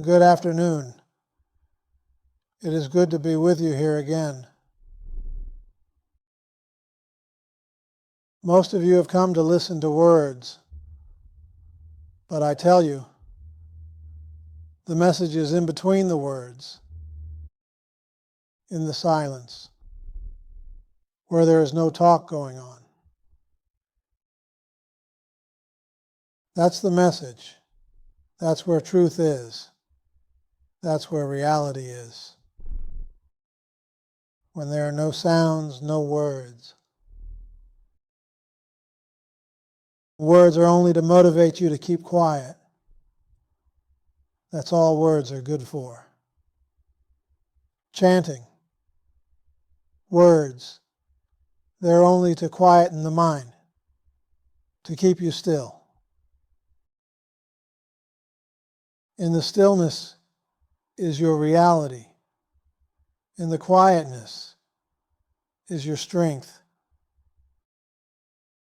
Good afternoon. It is good to be with you here again. Most of you have come to listen to words, but I tell you, the message is in between the words, in the silence, where there is no talk going on. That's the message. That's where truth is. That's where reality is. When there are no sounds, no words. Words are only to motivate you to keep quiet. That's all words are good for. Chanting. Words. They're only to quieten the mind, to keep you still. In the stillness is your reality. In the quietness is your strength.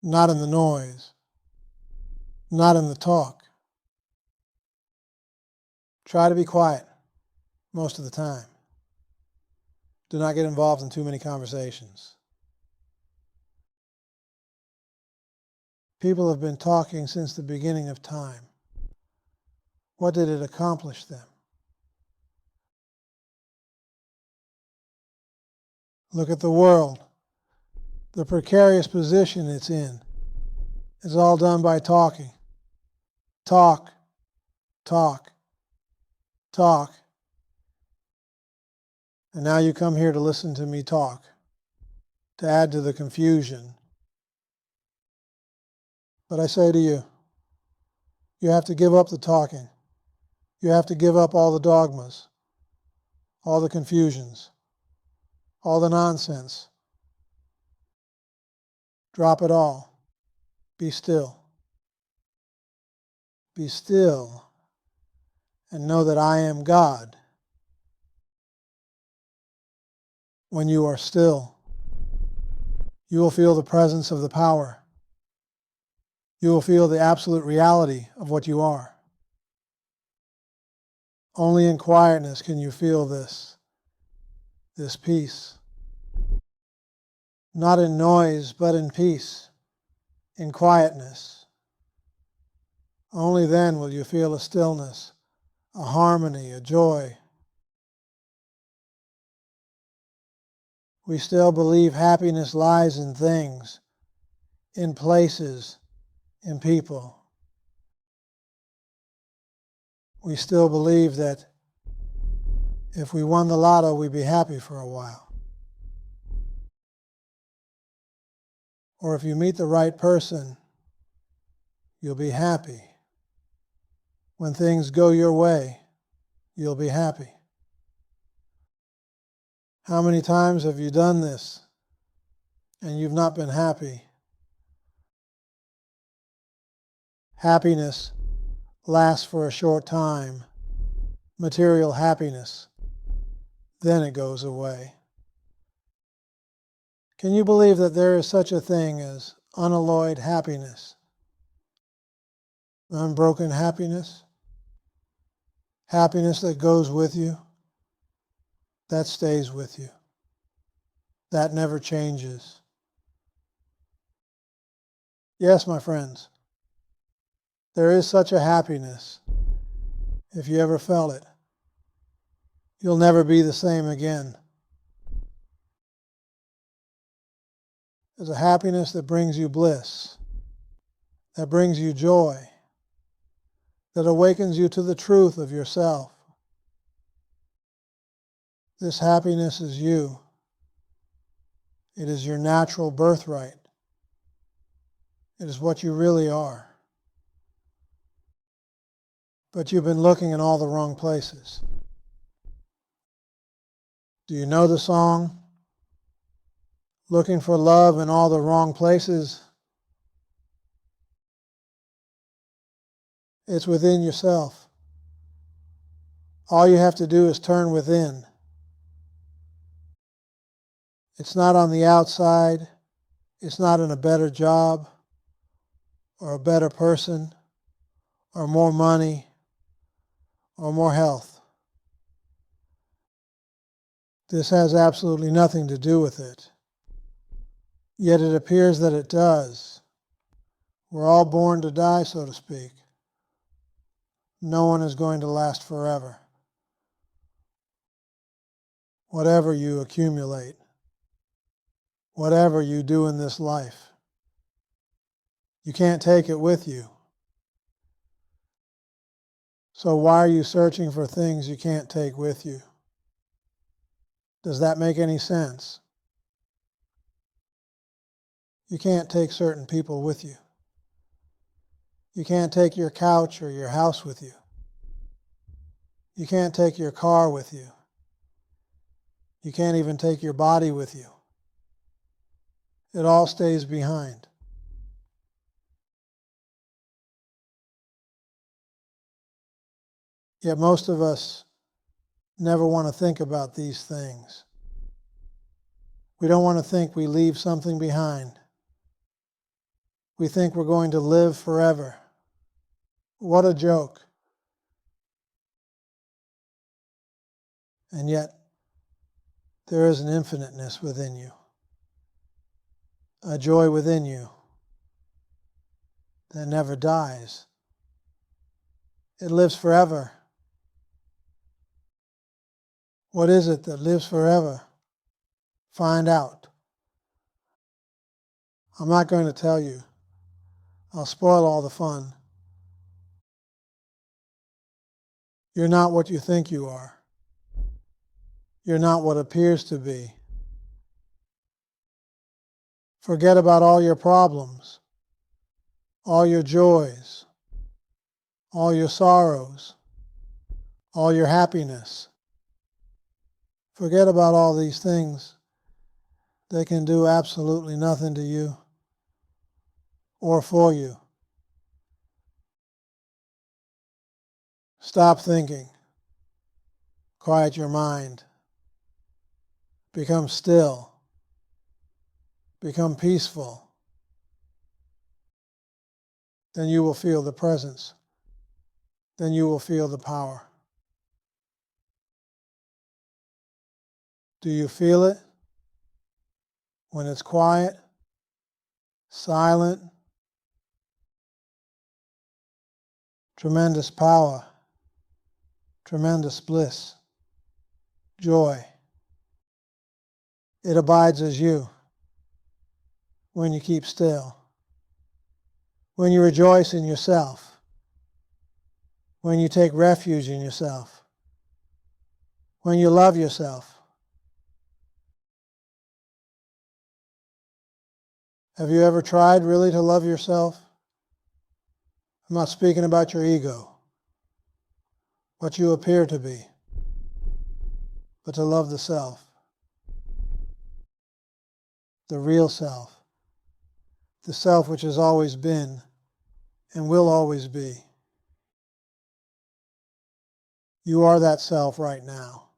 Not in the noise. Not in the talk. Try to be quiet most of the time. Do not get involved in too many conversations. People have been talking since the beginning of time. What did it accomplish them? Look at the world. The precarious position it's in. It's all done by talking. Talk, talk, talk. And now you come here to listen to me talk, to add to the confusion. But I say to you, you have to give up the talking. You have to give up all the dogmas, all the confusions, all the nonsense. Drop it all. Be still. Be still and know that I am God. When you are still, you will feel the presence of the power. You will feel the absolute reality of what you are. Only in quietness can you feel this peace. Not in noise, but in peace, in quietness. Only then will you feel a stillness, a harmony, a joy. We still believe happiness lies in things, in places, in people. We still believe that if we won the lotto, we'd be happy for a while. Or if you meet the right person, you'll be happy. When things go your way, you'll be happy. How many times have you done this and you've not been happy? Happiness lasts for a short time. Material happiness. Then it goes away. Can you believe that there is such a thing as unalloyed happiness? Unbroken happiness? Happiness that goes with you? That stays with you. That never changes. Yes, my friends, there is such a happiness. If you ever felt it, you'll never be the same again. There's a happiness that brings you bliss, that brings you joy, that awakens you to the truth of yourself. This happiness is you. It is your natural birthright. It is what you really are. But you've been looking in all the wrong places. Do you know the song? Looking for love in all the wrong places? It's within yourself. All you have to do is turn within. It's not on the outside. It's not in a better job or a better person or more money or more health. This has absolutely nothing to do with it. Yet it appears that it does. We're all born to die, so to speak. No one is going to last forever. Whatever you accumulate, whatever you do in this life, you can't take it with you. So why are you searching for things you can't take with you? Does that make any sense? You can't take certain people with you. You can't take your couch or your house with you. You can't take your car with you. You can't even take your body with you. It all stays behind. Yet most of us never want to think about these things. We don't want to think we leave something behind. We think we're going to live forever. What a joke. And yet, there is an infiniteness within you, a joy within you that never dies. It lives forever. What is it that lives forever? Find out. I'm not going to tell you. I'll spoil all the fun. You're not what you think you are. You're not what appears to be. Forget about all your problems, all your joys, all your sorrows, all your happiness. Forget about all these things. They can do absolutely nothing to you or for you. Stop thinking. Quiet your mind. Become still. Become peaceful. Then you will feel the presence. Then you will feel the power. Do you feel it? When it's quiet, silent, tremendous power, tremendous bliss, joy. It abides as you when you keep still, when you rejoice in yourself, when you take refuge in yourself, when you love yourself. Have you ever tried really to love yourself? I'm not speaking about your ego, what you appear to be, but to love the self, the real self, the self which has always been and will always be. You are that self right now,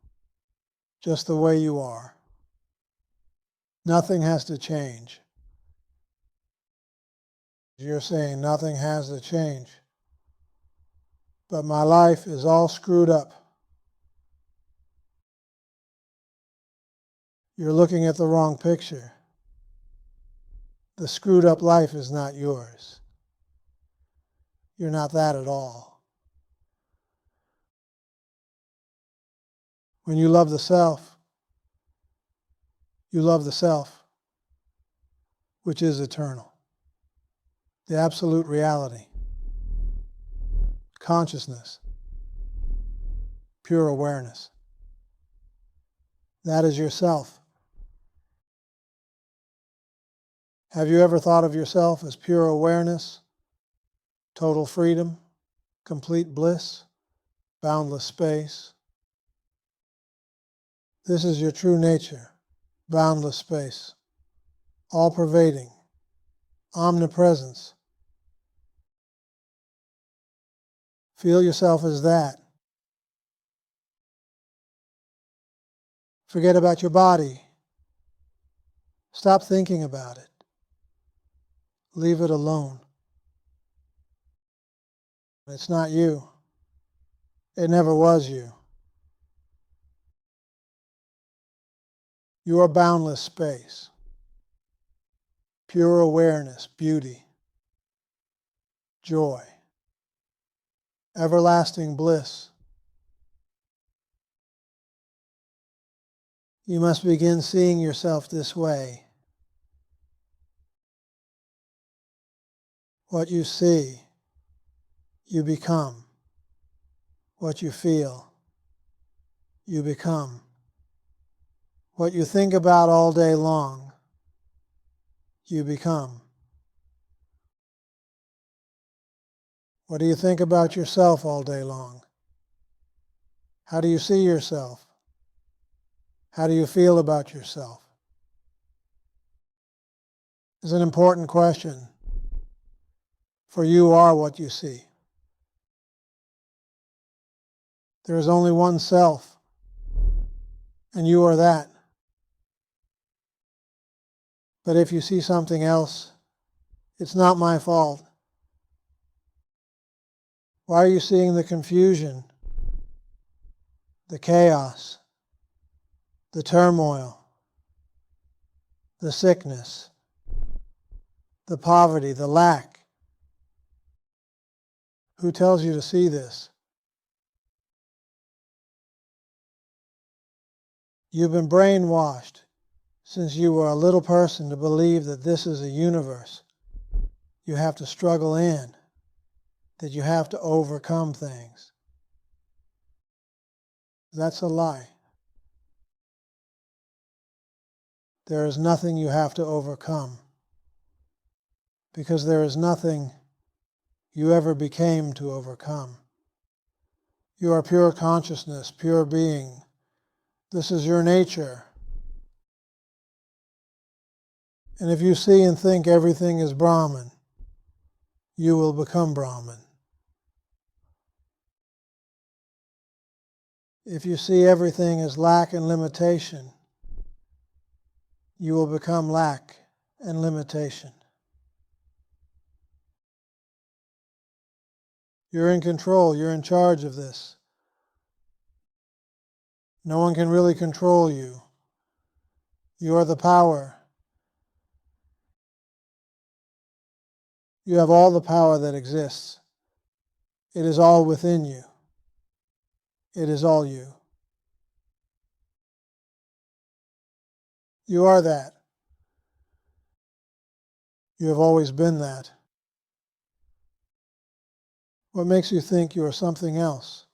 just the way you are. Nothing has to change. You're saying nothing has to change. But my life is all screwed up. You're looking at the wrong picture. The screwed up life is not yours. You're not that at all. When you love the self, you love the self, which is eternal. The absolute reality, consciousness, pure awareness. That is yourself. Have you ever thought of yourself as pure awareness, total freedom, complete bliss, boundless space? This is your true nature, boundless space, all-pervading, omnipresence. Feel yourself as that. Forget about your body. Stop thinking about it. Leave it alone. It's not you. It never was you. You are boundless space, pure awareness, beauty, joy, everlasting bliss. You must begin seeing yourself this way. What you see, you become. What you feel, you become. What you think about all day long, you become. What do you think about yourself all day long? How do you see yourself? How do you feel about yourself? It's an important question, for you are what you see. There is only one self, and you are that. But if you see something else, it's not my fault. Why are you seeing the confusion, the chaos, the turmoil, the sickness, the poverty, the lack? Who tells you to see this? You've been brainwashed since you were a little person to believe that this is a universe you have to struggle in, that you have to overcome things. That's a lie. There is nothing you have to overcome, because there is nothing you ever became to overcome. You are pure consciousness, pure being. This is your nature. And if you see and think everything is Brahman, you will become Brahman. If you see everything as lack and limitation, you will become lack and limitation. You're in control. You're in charge of this. No one can really control you. You are the power. You have all the power that exists. It is all within you. It is all you. You are that. You have always been that. What makes you think you are something else?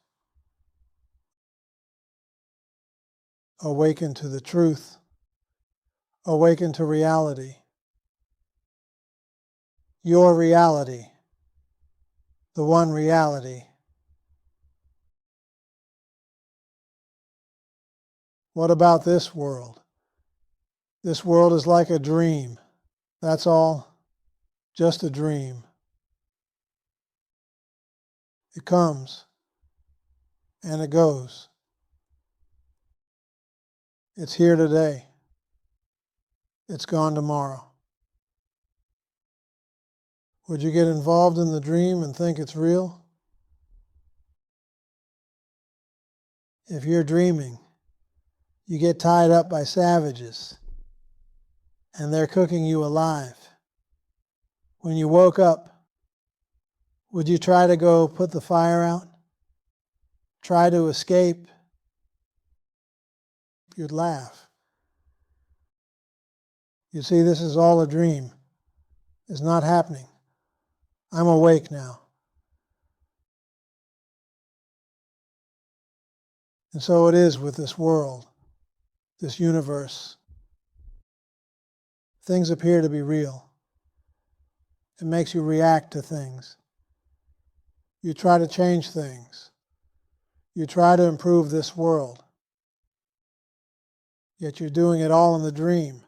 Awaken to the truth. Awaken to reality. Your reality. The one reality. What about this world? This world is like a dream. That's all. Just a dream. It comes and it goes. It's here today. It's gone tomorrow. Would you get involved in the dream and think it's real? If you're dreaming, you get tied up by savages and they're cooking you alive. When you woke up, would you try to go put the fire out? Try to escape? You'd laugh. You see, this is all a dream. It's not happening. I'm awake now. And so it is with this world, this universe. Things appear to be real. It makes you react to things. You try to change things. You try to improve this world. Yet you're doing it all in the dream.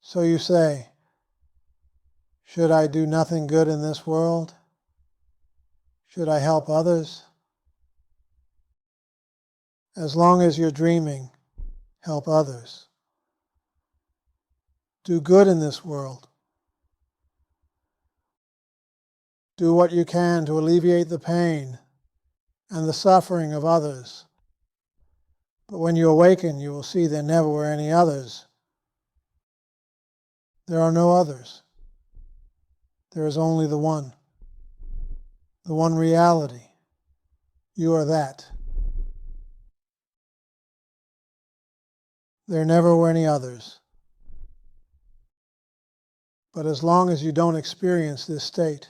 So you say, should I do nothing good in this world? Should I help others? As long as you're dreaming, help others. Do good in this world. Do what you can to alleviate the pain and the suffering of others. But when you awaken, you will see there never were any others. There are no others. There is only the one reality. You are that. There never were any others. But as long as you don't experience this state,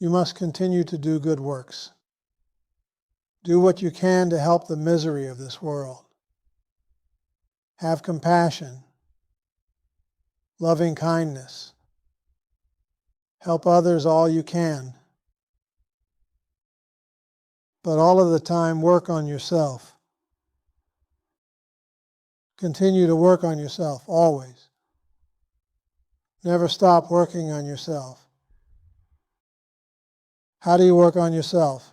you must continue to do good works. Do what you can to help the misery of this world. Have compassion, loving kindness. Help others all you can. But all of the time, work on yourself. Continue to work on yourself, always. Never stop working on yourself. How do you work on yourself?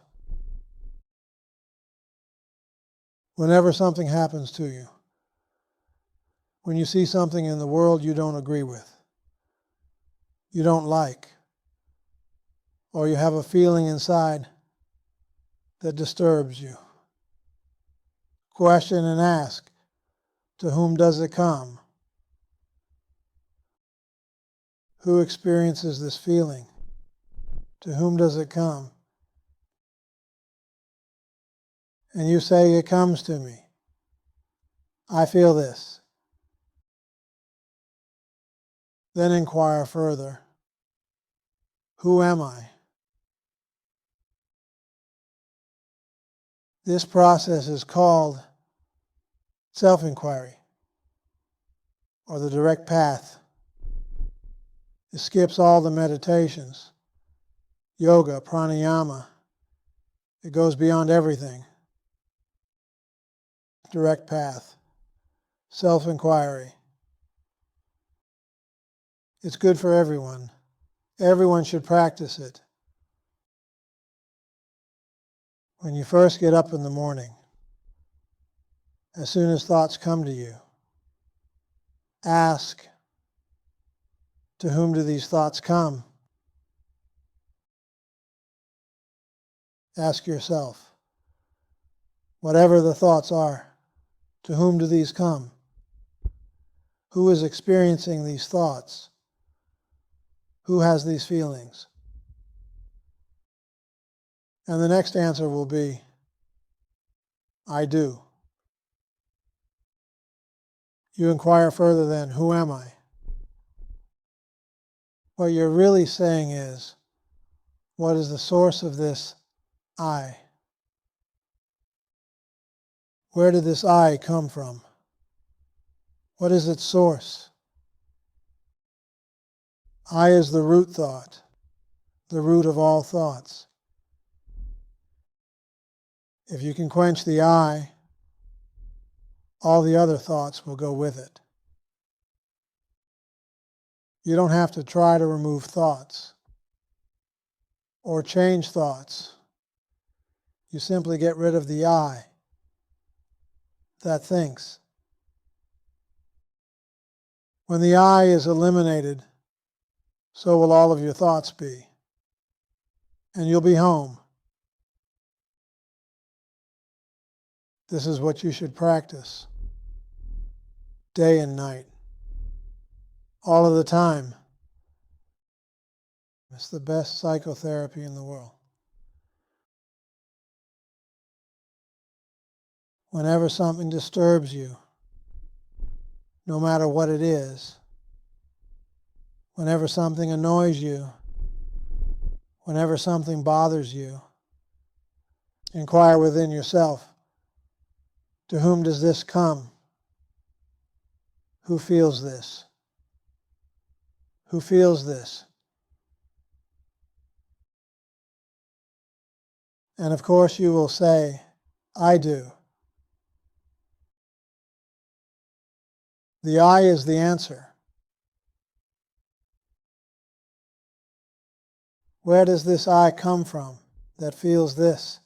Whenever something happens to you, when you see something in the world you don't agree with, you don't like, or you have a feeling inside that disturbs you, question and ask, to whom does it come? Who experiences this feeling? To whom does it come? And you say, it comes to me. I feel this. Then inquire further. Who am I? This process is called self-inquiry, or the direct path. It skips all the meditations, yoga, pranayama. It goes beyond everything. Direct path, self-inquiry. It's good for everyone. Everyone should practice it. When you first get up in the morning, as soon as thoughts come to you, ask, to whom do these thoughts come? Ask yourself, whatever the thoughts are, to whom do these come? Who is experiencing these thoughts? Who has these feelings? And the next answer will be, I do. You inquire further then, who am I? What you're really saying is, what is the source of this I? Where did this I come from? What is its source? I is the root thought, the root of all thoughts. If you can quench the I, all the other thoughts will go with it. You don't have to try to remove thoughts or change thoughts. You simply get rid of the I that thinks. When the I is eliminated, so will all of your thoughts be. And you'll be home. This is what you should practice day and night, all of the time. It's the best psychotherapy in the world. Whenever something disturbs you, no matter what it is, whenever something annoys you, whenever something bothers you, inquire within yourself, to whom does this come? Who feels this? Who feels this? And of course you will say, I do. The I is the answer. Where does this I come from that feels this?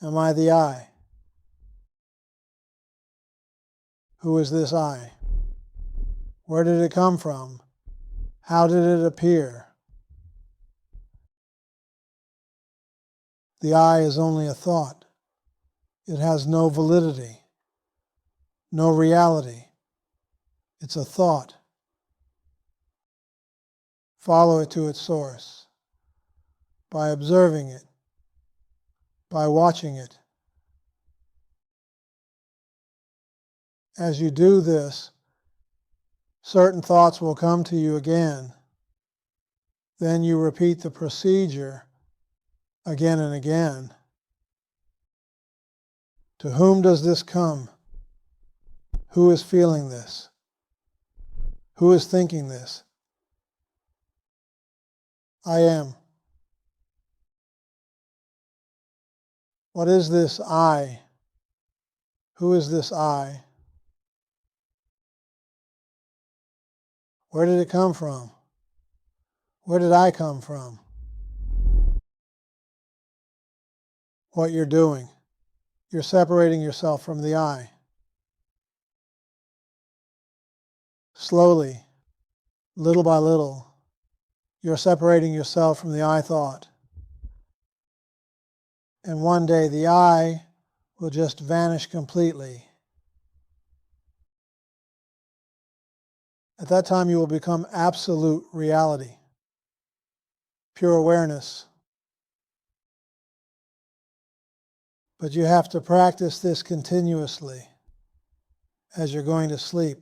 Am I the I? Who is this I? Where did it come from? How did it appear? The I is only a thought. It has no validity, no reality. It's a thought. Follow it to its source by observing it, by watching it. As you do this, certain thoughts will come to you again. Then you repeat the procedure again and again. To whom does this come? Who is feeling this? Who is thinking this? I am. What is this I? Who is this I? Where did it come from? Where did I come from? What you're doing. You're separating yourself from the I. Slowly, little by little, you're separating yourself from the I thought. And one day the I will just vanish completely. At that time you will become absolute reality, pure awareness. But you have to practice this continuously as you're going to sleep.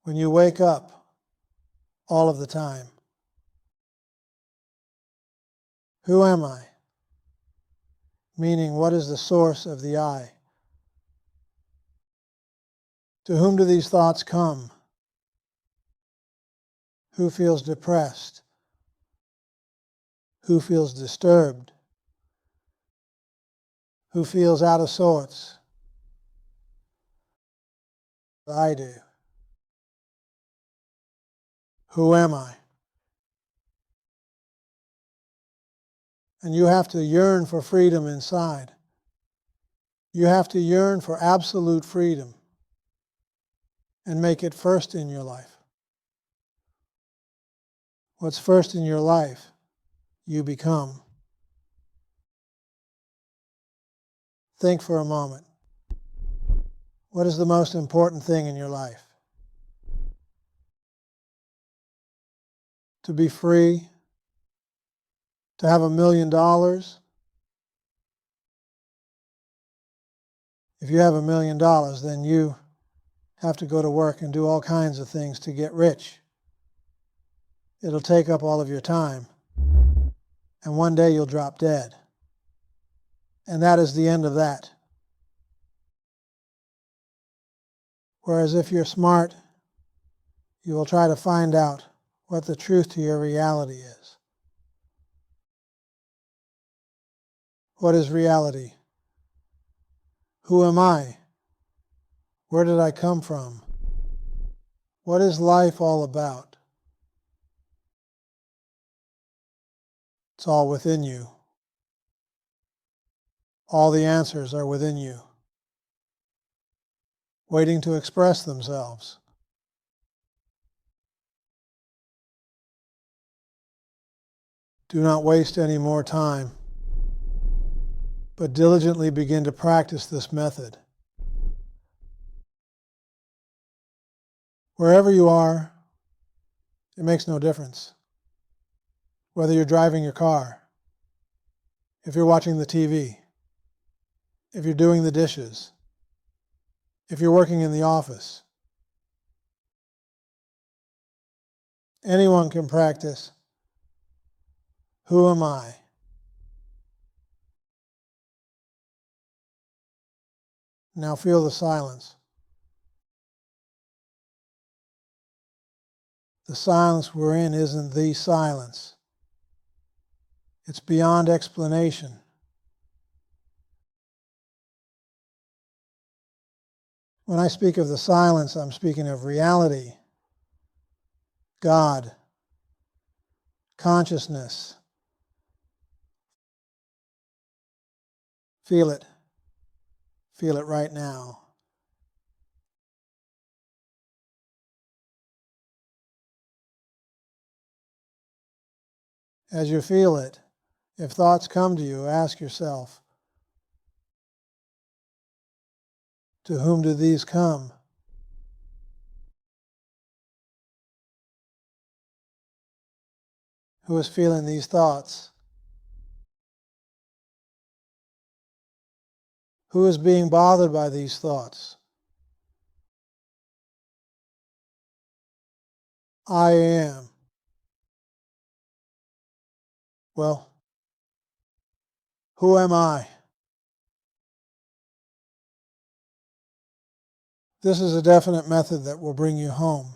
When you wake up, all of the time. Who am I? Meaning, what is the source of the I? To whom do these thoughts come? Who feels depressed? Who feels disturbed? Who feels out of sorts? I do. Who am I? And you have to yearn for freedom inside. You have to yearn for absolute freedom and make it first in your life. What's first in your life, you become. Think for a moment. What is the most important thing in your life? To be free? To have $1 million? If you have $1 million, then you have to go to work and do all kinds of things to get rich. It'll take up all of your time. And one day you'll drop dead. And that is the end of that. Whereas if you're smart, you will try to find out what the truth to your reality is. What is reality? Who am I? Where did I come from? What is life all about? It's all within you. All the answers are within you, waiting to express themselves. Do not waste any more time, but diligently begin to practice this method. Wherever you are, it makes no difference. Whether you're driving your car, if you're watching the TV, if you're doing the dishes, if you're working in the office. Anyone can practice. Who am I? Now feel the silence. The silence we're in isn't the silence. It's beyond explanation. When I speak of the silence, I'm speaking of reality, God, consciousness. Feel it. Feel it right now. As you feel it, If thoughts come to you, ask yourself, to whom do these come? Who is feeling these thoughts? Who is being bothered by these thoughts? I am. Well, who am I? This is a definite method that will bring you home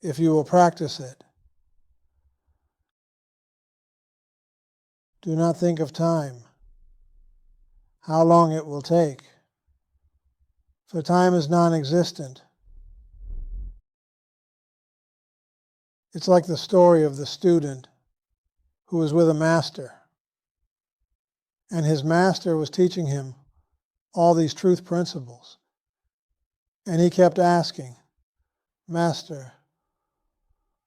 if you will practice it. Do not think of time, how long it will take, for time is non-existent. It's like the story of the student who was with a master, and his master was teaching him all these truth principles. And he kept asking, Master,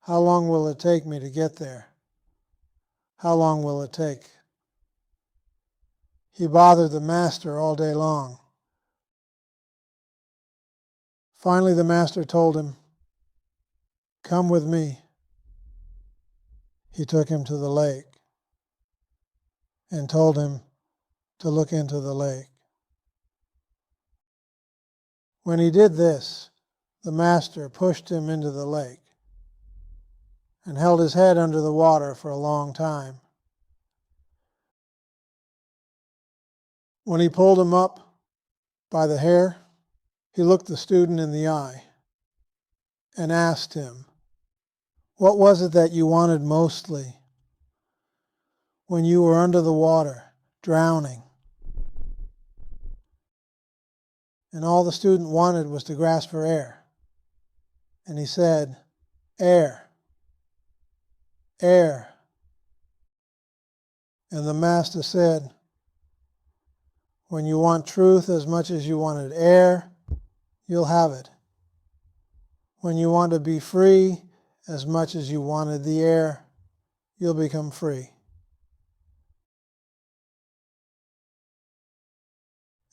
how long will it take me to get there? How long will it take? He bothered the master all day long. Finally, the master told him, come with me. He took him to the lake and told him to look into the lake. When he did this, the master pushed him into the lake and held his head under the water for a long time. When he pulled him up by the hair, he looked the student in the eye and asked him, what was it that you wanted mostly when you were under the water, drowning? And all the student wanted was to grasp for air. And he said, air, air. And the master said, when you want truth as much as you wanted air, you'll have it. When you want to be free as much as you wanted the air, you'll become free.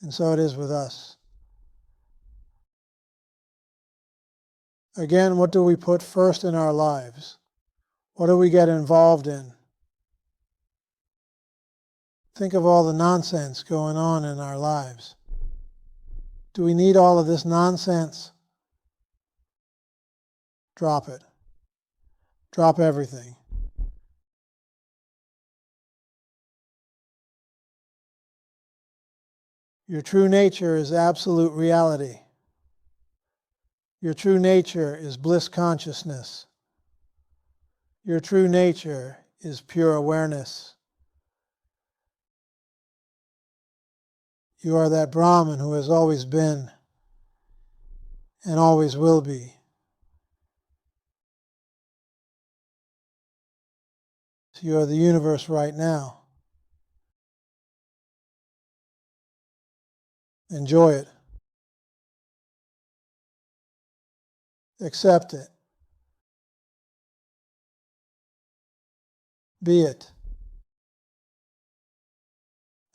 And so it is with us. Again, what do we put first in our lives? What do we get involved in? Think of all the nonsense going on in our lives. Do we need all of this nonsense? Drop it. Drop everything. Your true nature is absolute reality. Your true nature is bliss consciousness. Your true nature is pure awareness. You are that Brahman who has always been and always will be. You are the universe right now. Enjoy it. Accept it. Be it.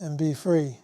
And be free.